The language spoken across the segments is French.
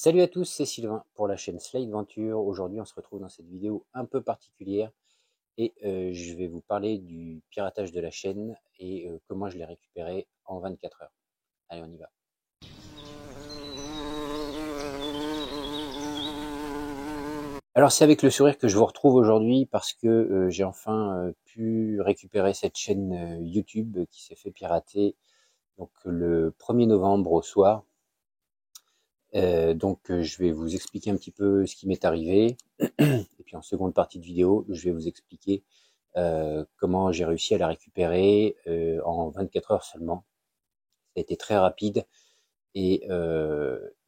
Salut à tous, c'est Sylvain pour la chaîne Slide Venture. Aujourd'hui, on se retrouve dans cette vidéo un peu particulière et je vais vous parler du piratage de la chaîne et comment je l'ai récupéré en 24 heures. Allez, on y va. Alors, c'est avec le sourire que je vous retrouve aujourd'hui parce que j'ai enfin pu récupérer cette chaîne YouTube qui s'est fait pirater donc le 1er novembre au soir. Je vais vous expliquer un petit peu ce qui m'est arrivé. Et puis en seconde partie de vidéo, je vais vous expliquer comment j'ai réussi à la récupérer en 24 heures seulement. Ça a été très rapide et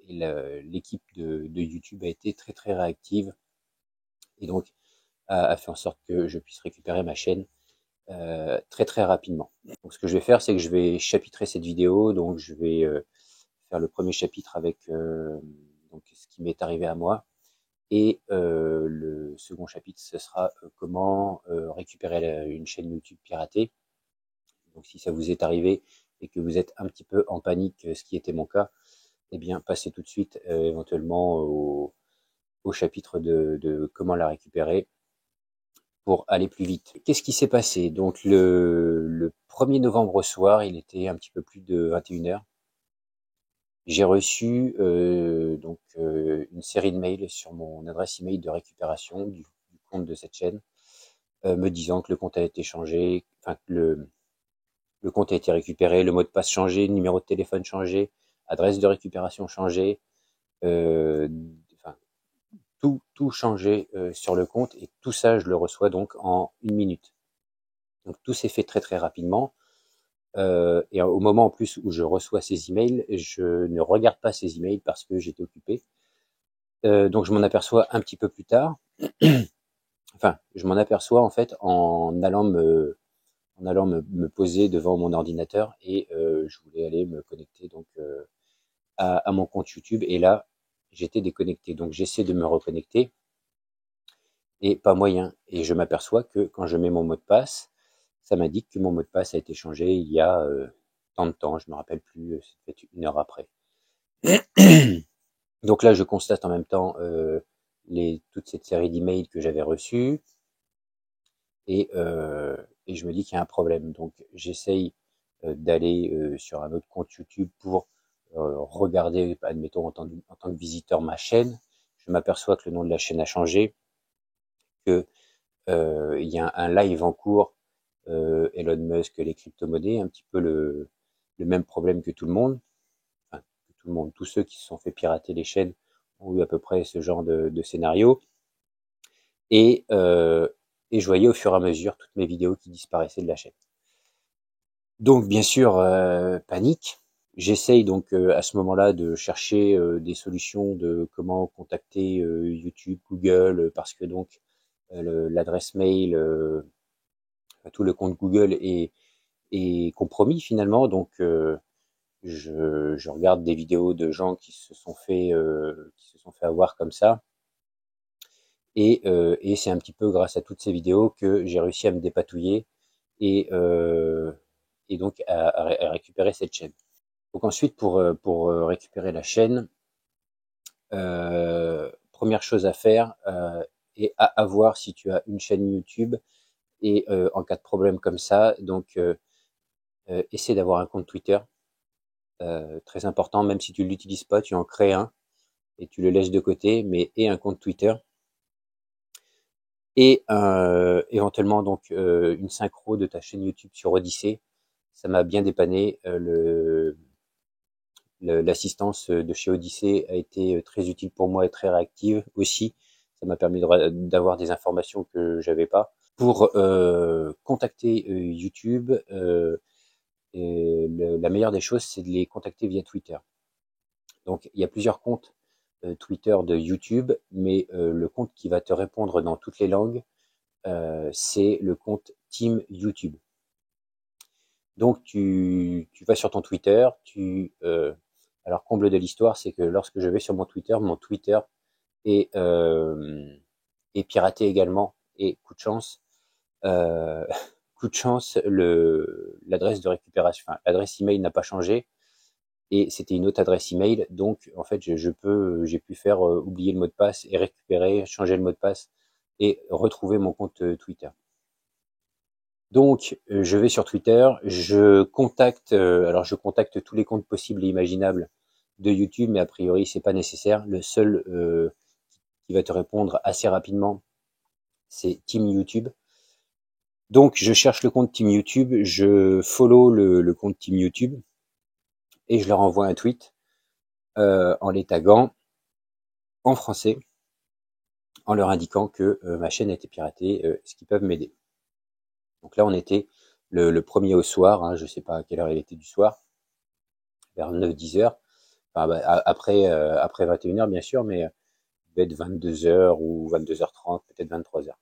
l'équipe de YouTube a été très très réactive et donc a fait en sorte que je puisse récupérer ma chaîne très très rapidement. Donc ce que je vais faire, c'est que je vais chapitrer cette vidéo. Donc je vais faire le premier chapitre avec donc ce qui m'est arrivé à moi. Et le second chapitre, ce sera comment récupérer une chaîne YouTube piratée. Donc si ça vous est arrivé et que vous êtes un petit peu en panique, ce qui était mon cas, eh bien passez tout de suite éventuellement au chapitre de comment la récupérer pour aller plus vite. Qu'est-ce qui s'est passé? Donc le 1er novembre au soir, il était un petit peu plus de 21 heures. J'ai reçu une série de mails sur mon adresse email de récupération du compte de cette chaîne, me disant que le compte a été changé, enfin que le compte a été récupéré, le mot de passe changé, le numéro de téléphone changé, adresse de récupération changée, enfin tout changé sur le compte, et tout ça je le reçois donc en 1 minute. Donc tout s'est fait très très rapidement. Et au moment en plus où je reçois ces emails, je ne regarde pas ces emails parce que j'étais occupé. Donc je m'en aperçois un petit peu plus tard. Enfin, je m'en aperçois en fait en allant me poser devant mon ordinateur et je voulais aller me connecter donc à mon compte YouTube, et là j'étais déconnecté. Donc j'essaie de me reconnecter et pas moyen. Et je m'aperçois que quand je mets mon mot de passe, ça m'indique que mon mot de passe a été changé il y a tant de temps, je me rappelle plus, c'est peut-être 1 heure après. Donc là, je constate en même temps toute cette série d'emails que j'avais reçus et je me dis qu'il y a un problème. Donc j'essaye d'aller sur un autre compte YouTube pour regarder, admettons en tant que visiteur, ma chaîne. Je m'aperçois que le nom de la chaîne a changé, que il y a un live en cours, Elon Musk, les crypto-monnaies, un petit peu le même problème que tout le monde. Enfin, que tout le monde, tous ceux qui se sont fait pirater les chaînes ont eu à peu près ce genre de scénario. Et je voyais au fur et à mesure toutes mes vidéos qui disparaissaient de la chaîne. Donc bien sûr, panique. J'essaye donc à ce moment-là de chercher des solutions de comment contacter YouTube, Google, parce que donc l'adresse mail, tout le compte Google est compromis finalement. Donc je regarde des vidéos de gens qui se sont fait avoir comme ça. Et c'est un petit peu grâce à toutes ces vidéos que j'ai réussi à me dépatouiller et donc à récupérer cette chaîne. Donc ensuite, pour récupérer la chaîne, première chose à faire et à avoir si tu as une chaîne YouTube, et en cas de problème comme ça, donc essaie d'avoir un compte Twitter, très important. Même si tu ne l'utilises pas, tu en crées un et tu le laisses de côté, mais et un compte Twitter. Et éventuellement donc une synchro de ta chaîne YouTube sur Odyssey. Ça m'a bien dépanné. L'assistance de chez Odyssey a été très utile pour moi et très réactive aussi. Ça m'a permis d'avoir des informations que j'avais pas. Pour contacter YouTube, la meilleure des choses, c'est de les contacter via Twitter. Donc il y a plusieurs comptes Twitter de YouTube, mais le compte qui va te répondre dans toutes les langues, c'est le compte Team YouTube. Donc tu vas sur ton Twitter, alors comble de l'histoire, c'est que lorsque je vais sur mon Twitter est piraté également, et coup de chance, euh, coup de chance, l'adresse de récupération, enfin, l'adresse email n'a pas changé, et c'était une autre adresse email. Donc en fait, j'ai pu faire oublier le mot de passe et récupérer, changer le mot de passe et retrouver mon compte Twitter. Donc je vais sur Twitter, je contacte tous les comptes possibles et imaginables de YouTube, mais a priori c'est pas nécessaire. Le seul qui va te répondre assez rapidement, c'est Team YouTube. Donc je cherche le compte Team YouTube, je follow le compte Team YouTube et je leur envoie un tweet en les taguant en français, en leur indiquant que ma chaîne a été piratée, est-ce qu'ils peuvent m'aider. Donc là on était le premier au soir, hein, je sais pas à quelle heure il était du soir, vers 9-10 heures, enfin, après 21 heures bien sûr, mais peut-être 22 heures ou 22h30, peut-être 23 heures.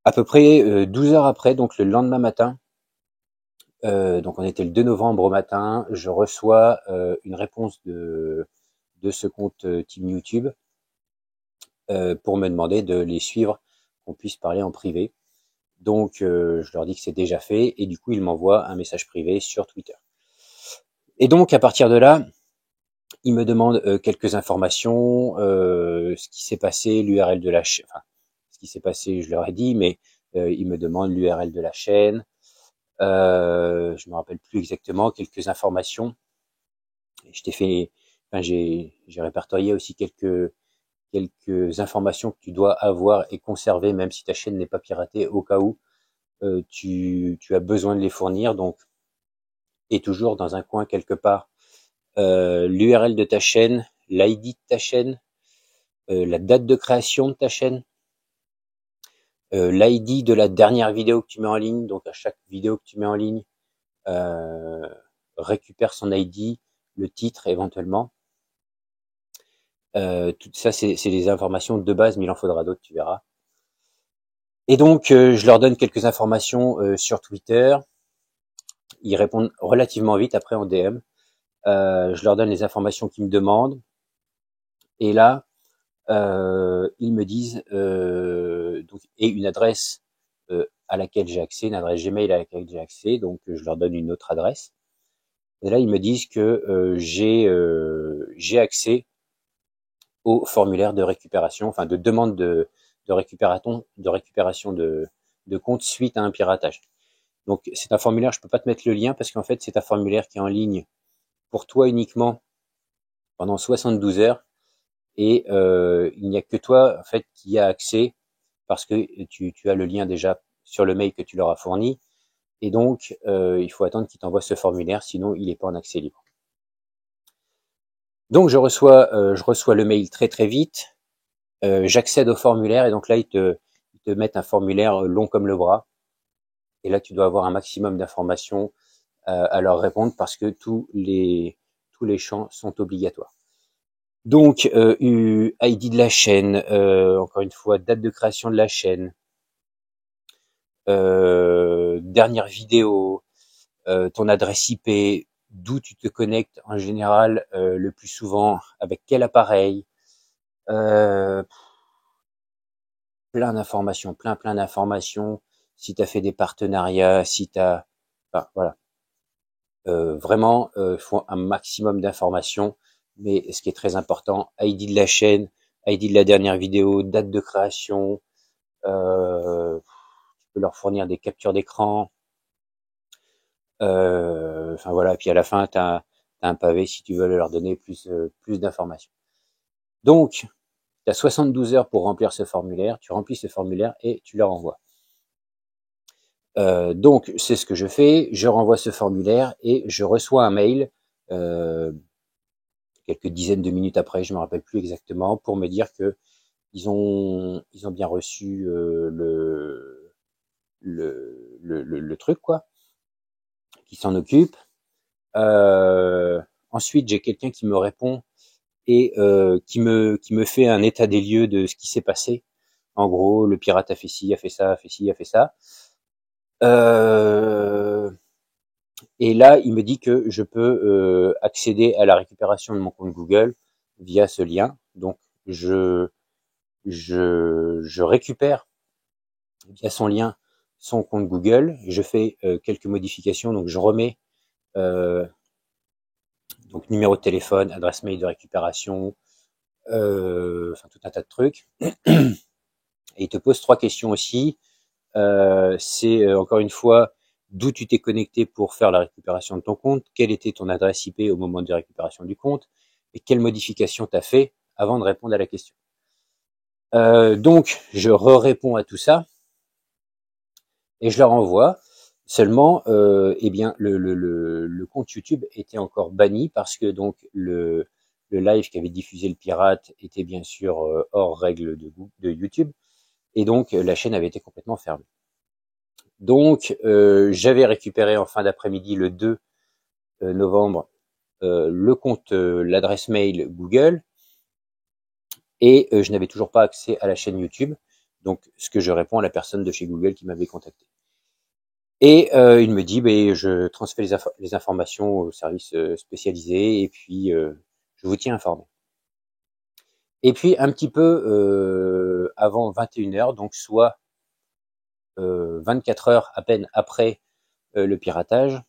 À peu près 12 heures après, donc le lendemain matin, donc on était le 2 novembre au matin, je reçois une réponse de ce compte Team YouTube pour me demander de les suivre, qu'on puisse parler en privé. Donc je leur dis que c'est déjà fait et du coup ils m'envoient un message privé sur Twitter. Et donc à partir de là, ils me demandent quelques informations, ce qui s'est passé, l'URL de la chaîne, enfin ce qui s'est passé je leur ai dit, mais ils me demandent l'URL de la chaîne, je me rappelle plus exactement, quelques informations. Je t'ai fait, enfin j'ai répertorié aussi quelques informations que tu dois avoir et conserver, même si ta chaîne n'est pas piratée, au cas où tu as besoin de les fournir. Donc, et toujours dans un coin quelque part, l'URL de ta chaîne, l'ID de ta chaîne, la date de création de ta chaîne, l'ID de la dernière vidéo que tu mets en ligne. Donc, à chaque vidéo que tu mets en ligne, récupère son ID, le titre éventuellement. Tout ça, c'est des informations de base, mais il en faudra d'autres, tu verras. Et donc, je leur donne quelques informations sur Twitter. Ils répondent relativement vite après en DM. Je leur donne les informations qu'ils me demandent. Et là, ils me disent donc, et une adresse à laquelle j'ai accès, une adresse Gmail à laquelle j'ai accès. Donc, je leur donne une autre adresse. Et là, ils me disent que j'ai accès au formulaire de récupération, enfin de demande de récupération de compte suite à un piratage. Donc c'est un formulaire, je peux pas te mettre le lien parce qu'en fait c'est un formulaire qui est en ligne pour toi uniquement pendant 72 heures et il n'y a que toi en fait qui a accès parce que tu as le lien déjà sur le mail que tu leur as fourni et donc il faut attendre qu'ils t'envoient ce formulaire, sinon il n'est pas en accès libre. Donc je reçois le mail très très vite. J'accède au formulaire et donc là ils te mettent un formulaire long comme le bras et là tu dois avoir un maximum d'informations à leur répondre parce que tous les champs sont obligatoires. Donc ID de la chaîne, encore une fois date de création de la chaîne, dernière vidéo, ton adresse IP, d'où tu te connectes en général le plus souvent, avec quel appareil, plein d'informations, plein d'informations, si tu as fait des partenariats, si tu as... Enfin, voilà. Vraiment, il faut un maximum d'informations, mais ce qui est très important, ID de la chaîne, ID de la dernière vidéo, date de création, tu peux leur fournir des captures d'écran, enfin voilà, puis à la fin, tu as un pavé si tu veux leur donner plus d'informations. Donc, tu as 72 heures pour remplir ce formulaire, tu remplis ce formulaire et tu leur envoies. Donc, c'est ce que je fais, je renvoie ce formulaire et je reçois un mail quelques dizaines de minutes après, je me rappelle plus exactement, pour me dire que ils ont bien reçu le truc, quoi, qui s'en occupe. Ensuite, j'ai quelqu'un qui me répond et qui me fait un état des lieux de ce qui s'est passé. En gros, le pirate a fait ci, a fait ça, a fait ci, a fait ça. Et là, il me dit que je peux accéder à la récupération de mon compte Google via ce lien. Donc, je récupère via son lien son compte Google. Je fais quelques modifications. Donc, je remets Donc numéro de téléphone, adresse mail de récupération, enfin tout un tas de trucs. Et il te pose 3 questions aussi. C'est encore une fois d'où tu t'es connecté pour faire la récupération de ton compte, quelle était ton adresse IP au moment de récupération du compte, et quelle modification tu as fait avant de répondre à la question. Donc, je réponds à tout ça et je leur envoie. Seulement, eh bien, le compte YouTube était encore banni parce que donc le live qui avait diffusé le pirate était bien sûr hors règle de YouTube et donc la chaîne avait été complètement fermée. Donc, j'avais récupéré en fin d'après-midi le 2 novembre le compte, l'adresse mail Google et je n'avais toujours pas accès à la chaîne YouTube. Donc, ce que je réponds à la personne de chez Google qui m'avait contacté. Et il me dit, je transfère les informations au service spécialisé et puis je vous tiens informé. Et puis un petit peu avant 21h, donc soit 24 heures à peine après le piratage,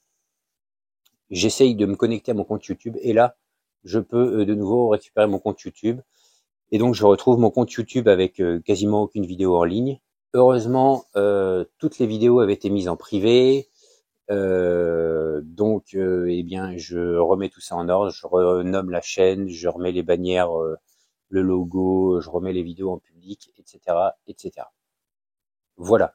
j'essaye de me connecter à mon compte YouTube et là, je peux de nouveau récupérer mon compte YouTube. Et donc, je retrouve mon compte YouTube avec quasiment aucune vidéo en ligne. Heureusement, toutes les vidéos avaient été mises en privé. Donc, eh bien, je remets tout ça en ordre, je renomme la chaîne, je remets les bannières, le logo, je remets les vidéos en public, etc., etc. Voilà.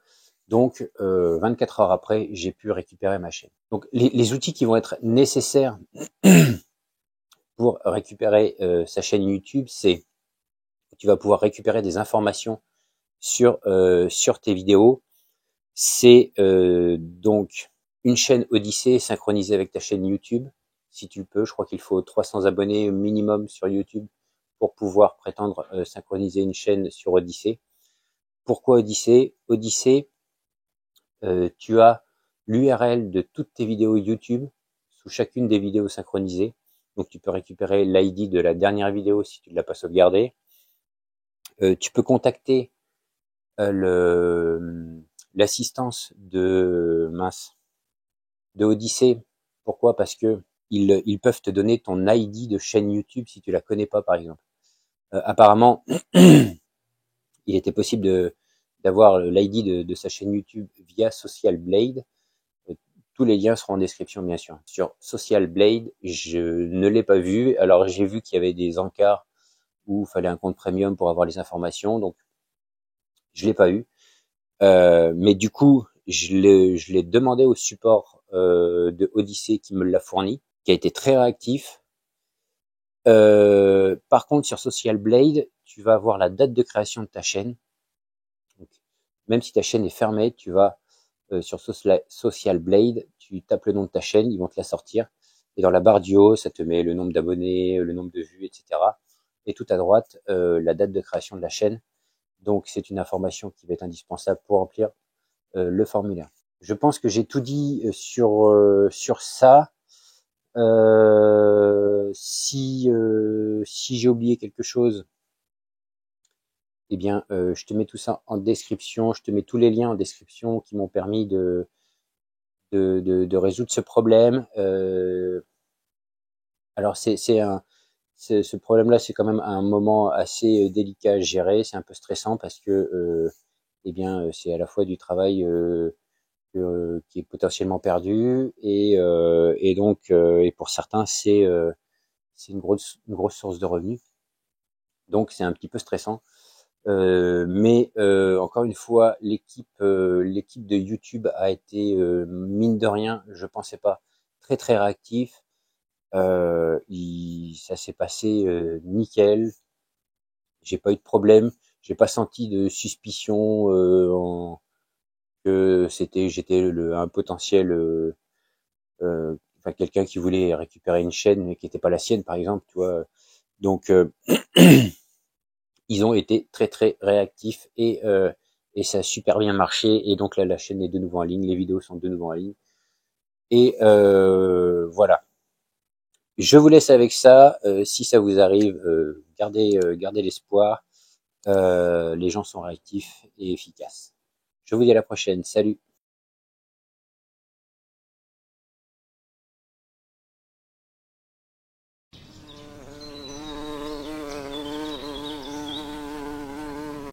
Donc, 24 heures après, j'ai pu récupérer ma chaîne. Donc, les outils qui vont être nécessaires pour récupérer sa chaîne YouTube, c'est tu vas pouvoir récupérer des informations sur tes vidéos. C'est donc une chaîne Odyssée synchronisée avec ta chaîne YouTube, si tu le peux. Je crois qu'il faut 300 abonnés minimum sur YouTube pour pouvoir prétendre synchroniser une chaîne sur Odyssée. Pourquoi Odyssée? Odyssée, tu as l'URL de toutes tes vidéos YouTube sous chacune des vidéos synchronisées. Donc tu peux récupérer l'ID de la dernière vidéo si tu ne l'as pas sauvegardée. Tu peux contacter l'assistance de Odyssée. Pourquoi? Parce que ils peuvent te donner ton ID de chaîne YouTube si tu la connais pas, par exemple. Apparemment, il était possible d'avoir l'ID de sa chaîne YouTube via Social Blade. Tous les liens seront en description, bien sûr. Sur Social Blade, je ne l'ai pas vu. Alors, j'ai vu qu'il y avait des encarts où il fallait un compte premium pour avoir les informations, donc je l'ai pas eu. Mais du coup, je l'ai demandé au support de Odyssée qui me l'a fourni, qui a été très réactif. Par contre, sur Social Blade, tu vas avoir la date de création de ta chaîne. Donc, même si ta chaîne est fermée, tu vas sur Social Blade, tu tapes le nom de ta chaîne, ils vont te la sortir. Et dans la barre du haut, ça te met le nombre d'abonnés, le nombre de vues, etc. Et tout à droite, la date de création de la chaîne. Donc, c'est une information qui va être indispensable pour remplir le formulaire. Je pense que j'ai tout dit sur ça. Si j'ai oublié quelque chose, eh bien, je te mets tout ça en description. Je te mets tous les liens en description qui m'ont permis de résoudre ce problème. Alors, ce problème-là, c'est quand même un moment assez délicat à gérer. C'est un peu stressant parce que, eh bien, c'est à la fois du travail qui est potentiellement perdu et donc et pour certains c'est une grosse source de revenus, donc c'est un petit peu stressant, mais encore une fois l'équipe de YouTube a été mine de rien, je pensais pas, très réactif. Ça s'est passé nickel, j'ai pas eu de problème, j'ai pas senti de suspicion que j'étais un potentiel enfin quelqu'un qui voulait récupérer une chaîne mais qui n'était pas la sienne, par exemple, tu vois. Donc ils ont été très réactifs et ça a super bien marché. Et donc là, la chaîne est de nouveau en ligne, les vidéos sont de nouveau en ligne. Et voilà. Je vous laisse avec ça. Si ça vous arrive, gardez l'espoir. Les gens sont réactifs et efficaces. Je vous dis à la prochaine. Salut.